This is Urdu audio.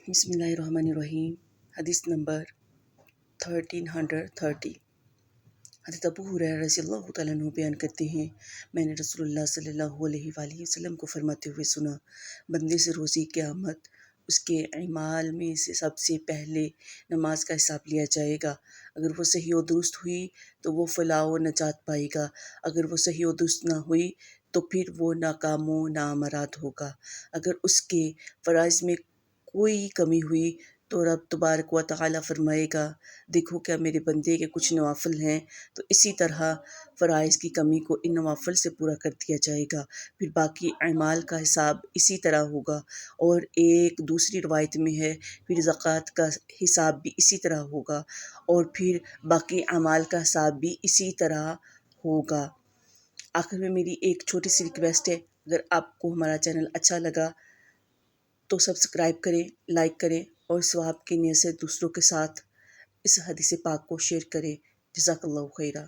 بسم اللہ الرحمن الرحیم۔ حدیث نمبر 1330۔ حضرت ابو ہریرہ رضی اللہ تعالیٰ عنہ بیان کرتے ہیں، میں نے رسول اللہ صلی اللہ علیہ وآلہ وسلم کو فرماتے ہوئے سنا، بندے سے روزی قیامت اس کے اعمال میں سے سب سے پہلے نماز کا حساب لیا جائے گا۔ اگر وہ صحیح و درست ہوئی تو وہ فلاح و نجات پائے گا، اگر وہ صحیح و درست نہ ہوئی تو پھر وہ ناکام و نامراد ہوگا۔ اگر اس کے فرائض میں کوئی کمی ہوئی تو رب تبارک و تعالیٰ فرمائے گا، دیکھو کیا میرے بندے کے کچھ نوافل ہیں، تو اسی طرح فرائض کی کمی کو ان نوافل سے پورا کر دیا جائے گا، پھر باقی اعمال کا حساب اسی طرح ہوگا۔ اور ایک دوسری روایت میں ہے، پھر زکوٰۃ کا حساب بھی اسی طرح ہوگا، اور پھر باقی اعمال کا حساب بھی اسی طرح ہوگا۔ آخر میں میری ایک چھوٹی سی ریکویسٹ ہے، اگر آپ کو ہمارا چینل اچھا لگا تو سبسکرائب کریں، لائک کریں، اور ثواب کی نیت سے دوسروں کے ساتھ اس حدیث پاک کو شیئر کریں۔ جزاک اللہ خیرہ۔